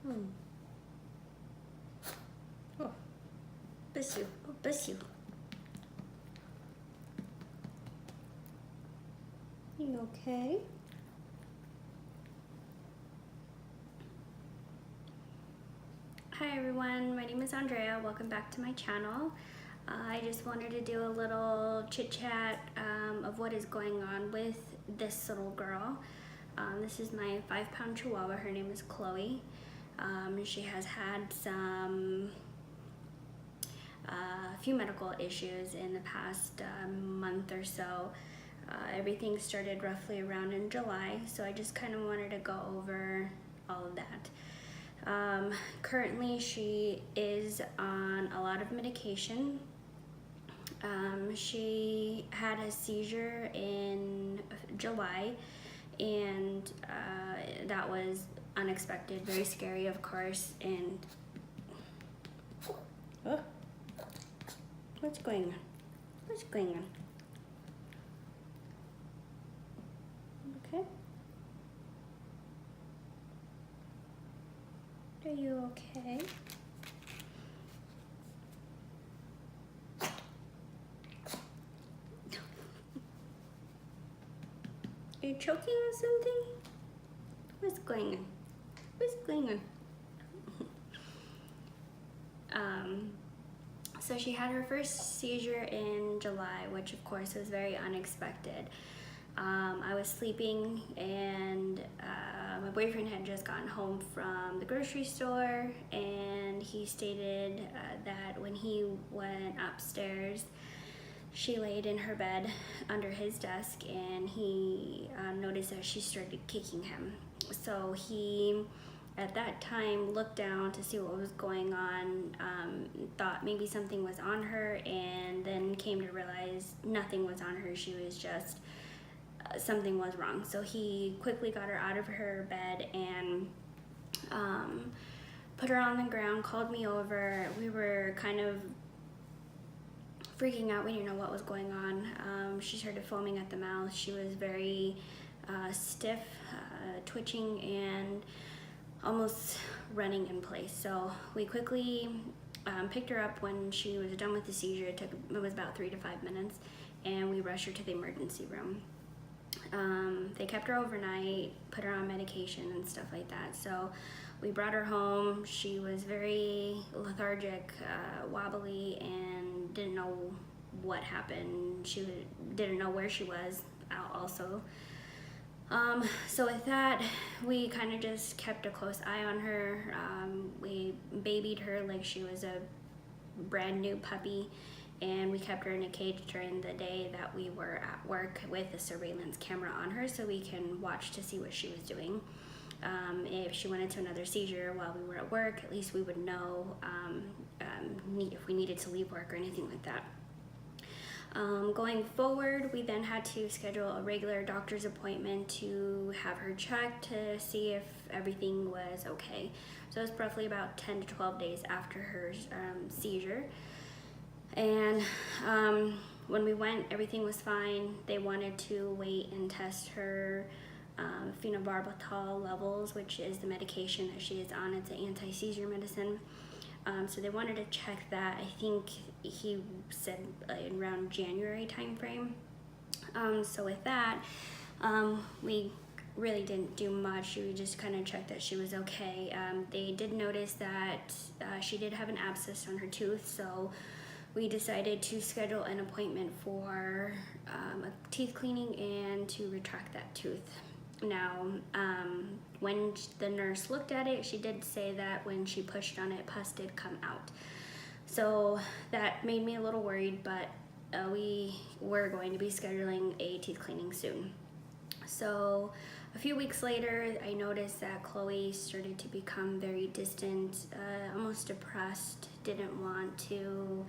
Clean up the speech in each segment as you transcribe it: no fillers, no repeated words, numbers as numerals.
Hmm. Oh, bless you. Oh, bless you. You okay? Hi everyone, my name is Andrea. Welcome back to my channel. I just wanted to do a little chit chat of what is going on with this little girl. This is my 5-pound Chihuahua. Her name is Chloe. She has had a few medical issues in the past month or so. Everything started roughly around in July, so I just kind of wanted to go over all of that. Currently she is on a lot of medication. She had a seizure in July, and that was unexpected, very scary, of course. And oh, what's going on? What's going on? Okay. Are you okay? Are you choking on something? What's going on? What's going on? So she had her first seizure in July, which of course was very unexpected. I was sleeping, and my boyfriend had just gotten home from the grocery store, and he stated that when he went upstairs, she laid in her bed under his desk, and he noticed that she started kicking him. So he, at that time, looked down to see what was going on, thought maybe something was on her, and then came to realize nothing was on her. She was just, something was wrong. So he quickly got her out of her bed and put her on the ground, called me over. We were kind of freaking out. We didn't know what was going on. She started foaming at the mouth. She was very stiff, twitching, and almost running in place. So we quickly picked her up when she was done with the seizure. It was about 3 to 5 minutes, and we rushed her to the emergency room. They kept her overnight, put her on medication and stuff like that. So we brought her home. She was very lethargic, wobbly, and didn't know what happened. She didn't know where she was also. So with that, we kind of just kept a close eye on her. We babied her like she was a brand new puppy, and we kept her in a cage during the day that we were at work with a surveillance camera on her, so we can watch to see what she was doing. If she went into another seizure while we were at work, at least we would know if we needed to leave work or anything like that. Going forward, we then had to schedule a regular doctor's appointment to have her checked to see if everything was okay. So it was roughly about 10 to 12 days after her seizure. And when we went, everything was fine. They wanted to wait and test her phenobarbital levels, which is the medication that she is on. It's an anti-seizure medicine. So they wanted to check that. I think he said around January timeframe. So with that, we really didn't do much. We just kind of checked that she was okay. They did notice that she did have an abscess on her tooth, so we decided to schedule an appointment for a teeth cleaning and to retract that tooth. Now, when the nurse looked at it, she did say that when she pushed on it, pus did come out. So that made me a little worried, but we were going to be scheduling a teeth cleaning soon. So a few weeks later, I noticed that Chloe started to become very distant, almost depressed, didn't want to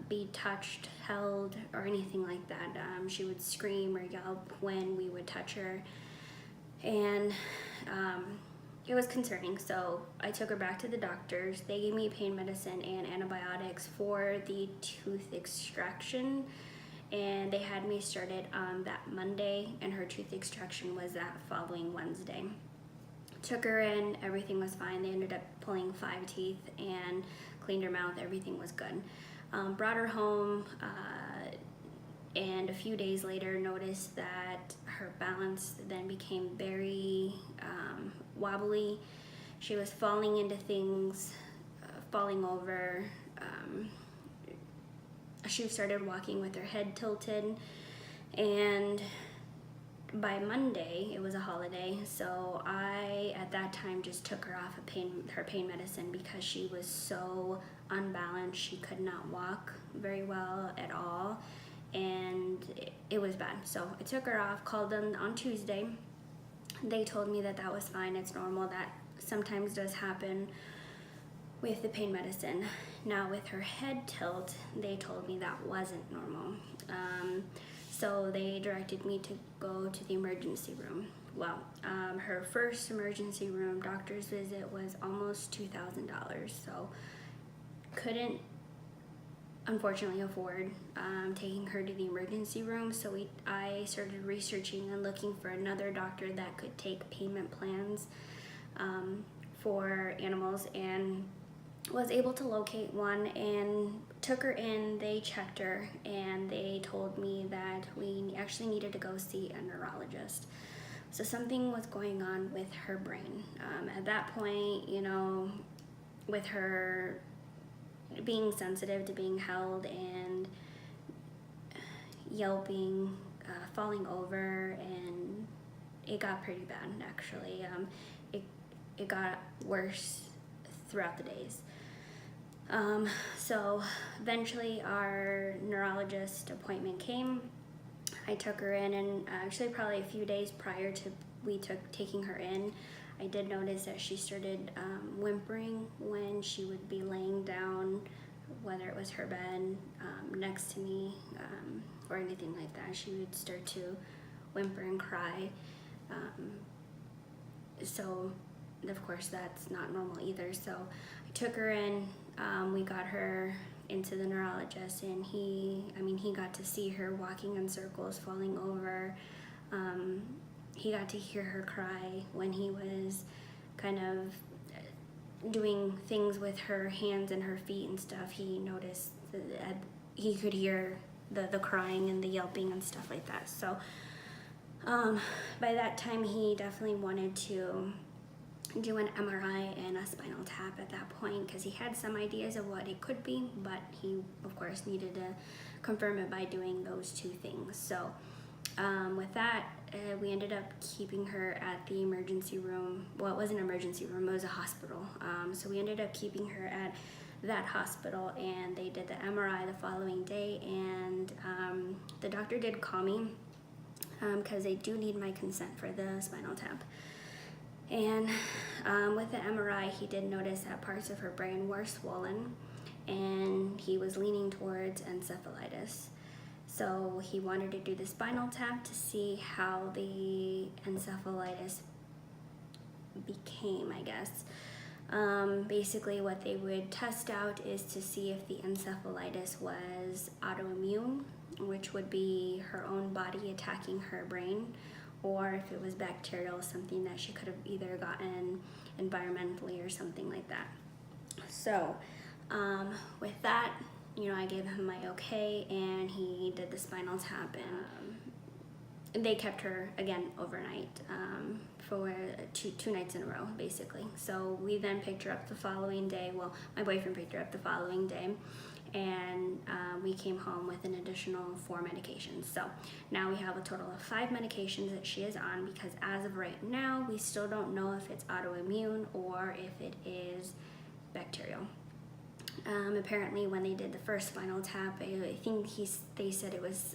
be touched, held, or anything like that. She would scream or yelp when we would touch her, and it was concerning. So I took her back to the doctors. They gave me pain medicine and antibiotics for the tooth extraction, and they had me started on that Monday, and her tooth extraction was that following Wednesday. Took her in, everything was fine. They ended up pulling 5 teeth and cleaned her mouth, everything was good. Brought her home, and a few days later noticed that her balance then became very wobbly. She was falling into things, falling over. She started walking with her head tilted, and by Monday, it was a holiday, so I at that time just took her off of her pain medicine because she was so unbalanced. She could not walk very well at all, and it was bad. So I took her off, called them on Tuesday. They told me that that was fine, it's normal. That sometimes does happen with the pain medicine. Now with her head tilt, they told me that wasn't normal. So they directed me to go to the emergency room. Well, her first emergency room doctor's visit was almost $2,000, so couldn't unfortunately afford taking her to the emergency room. So I started researching and looking for another doctor that could take payment plans for animals, and was able to locate one and took her in. They checked her and they told me that we actually needed to go see a neurologist. So something was going on with her brain. At that point, you know, with her being sensitive to being held and yelping, falling over, and it got pretty bad actually. It got worse throughout the days. So eventually our neurologist appointment came. I took her in, and actually probably a few days prior to taking her in, I did notice that she started whimpering when she would be laying down, whether it was her bed next to me or anything like that. She would start to whimper and cry. So of course that's not normal either. So I took her in, we got her into the neurologist, and he got to see her walking in circles, falling over. He got to hear her cry when he was kind of doing things with her hands and her feet and stuff. He noticed that he could hear the crying and the yelping and stuff like that. So by that time he definitely wanted to do an MRI and a spinal tap at that point, because he had some ideas of what it could be, but he of course needed to confirm it by doing those 2 things. So with that, we ended up keeping her at the emergency room. Well, it wasn't an emergency room, it was a hospital. So we ended up keeping her at that hospital, and they did the MRI the following day, and the doctor did call me because they do need my consent for the spinal tap. And with the MRI, he did notice that parts of her brain were swollen, and he was leaning towards encephalitis. So he wanted to do the spinal tap to see how the encephalitis became, I guess. Basically what they would test out is to see if the encephalitis was autoimmune, which would be her own body attacking her brain, or if it was bacterial, something that she could have either gotten environmentally or something like that. So with that, I gave him my okay, and he did the spinal tap, and they kept her again overnight for two nights in a row, basically. So we then picked her up the following day. Well, my boyfriend picked her up the following day, and we came home with an additional 4 medications. So now we have a total of 5 medications that she is on, because as of right now, we still don't know if it's autoimmune or if it is bacterial. Apparently when they did the first spinal tap, I think they said it was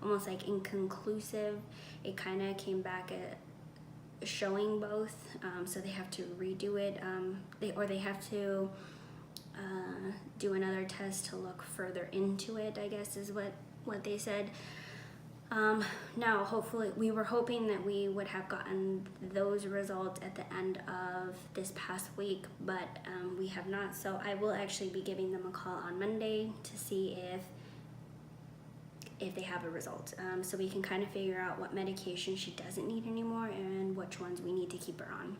almost like inconclusive. It kind of came back showing both, so they have to redo it. They have to do another test to look further into it, I guess is what they said. Now, hopefully, we were hoping that we would have gotten those results at the end of this past week, but we have not. So I will actually be giving them a call on Monday to see if they have a result, so we can kind of figure out what medication she doesn't need anymore and which ones we need to keep her on.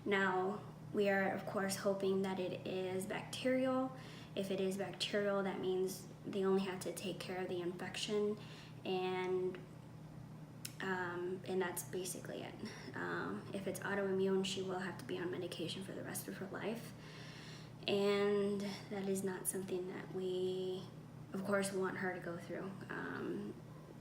Now, we are of course hoping that it is bacterial. If it is bacterial, that means they only have to take care of the infection, and that's basically it. If it's autoimmune, she will have to be on medication for the rest of her life, and that is not something that we, of course, want her to go through.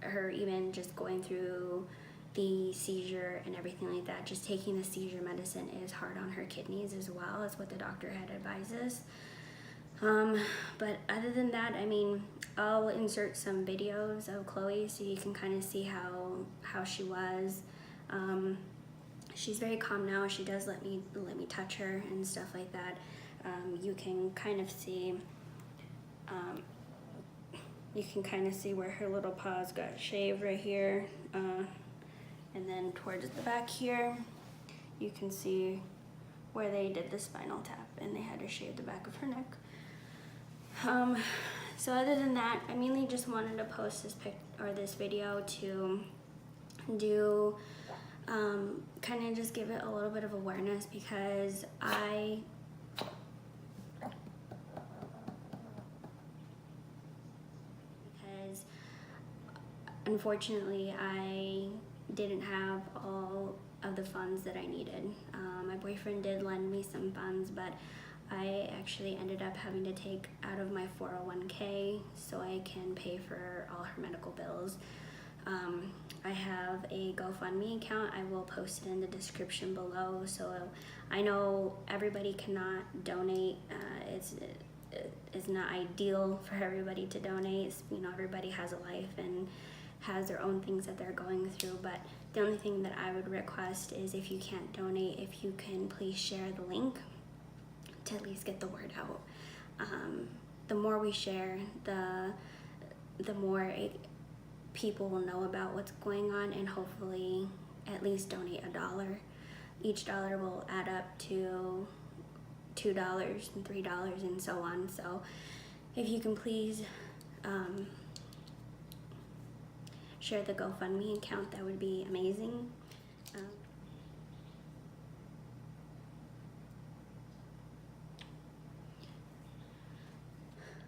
Her even just going through the seizure and everything like that, just taking the seizure medicine is hard on her kidneys as well, as what the doctor had advised us. But other than that, I mean, I'll insert some videos of Chloe so you can kind of see how she was. She's very calm now. She does let me touch her and stuff like that. You can kind of see where her little paws got shaved right here, and then towards the back here you can see where they did the spinal tap and they had to shave the back of her neck. So other than that, I mainly just wanted to post this video to do kind of just give it a little bit of awareness, because unfortunately I didn't have all of the funds that I needed. My boyfriend did lend me some funds, but I actually ended up having to take out of my 401k so I can pay for all her medical bills. I have a GoFundMe account. I will post it in the description below. So I know everybody cannot donate. It's not ideal for everybody to donate. You know, everybody has a life and has their own things that they're going through, but the only thing that I would request is, if you can't donate, if you can please share the link to at least get the word out. The more we share, the more people will know about what's going on, and hopefully at least donate $1. Each dollar will add up to $2 and $3 and so on. So if you can please share the GoFundMe account, that would be amazing.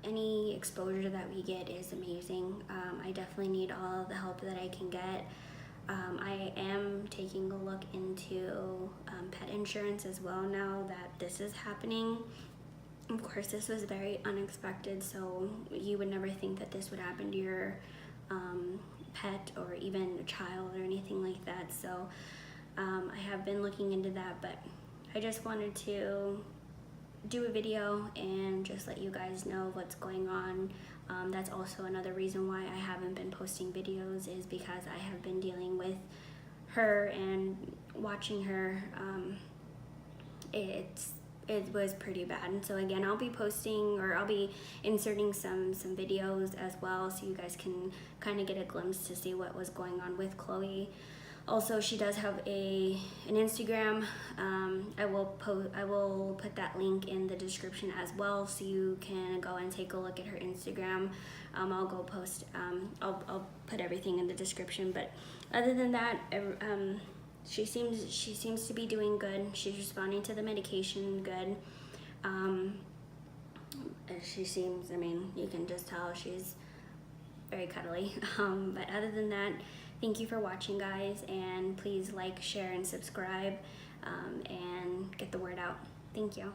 Any exposure that we get is amazing. I definitely need all the help that I can get. I am taking a look into pet insurance as well now that this is happening. Of course, this was very unexpected, so you would never think that this would happen to your pet or even a child or anything like that. So I have been looking into that, but I just wanted to do a video and just let you guys know what's going on. That's also another reason why I haven't been posting videos, is because I have been dealing with her and watching her. It was pretty bad. And so again, I'll be posting, or I'll be inserting some videos as well, so you guys can kind of get a glimpse to see what was going on with Chloe. Also, she does have an Instagram. I will put that link in the description as well, so you can go and take a look at her Instagram. I'll go post. I'll put everything in the description. But other than that, she seems to be doing good. She's responding to the medication good. She seems, I mean, you can just tell she's very cuddly. But other than that, thank you for watching, guys, and please like, share, and subscribe, and get the word out. Thank you.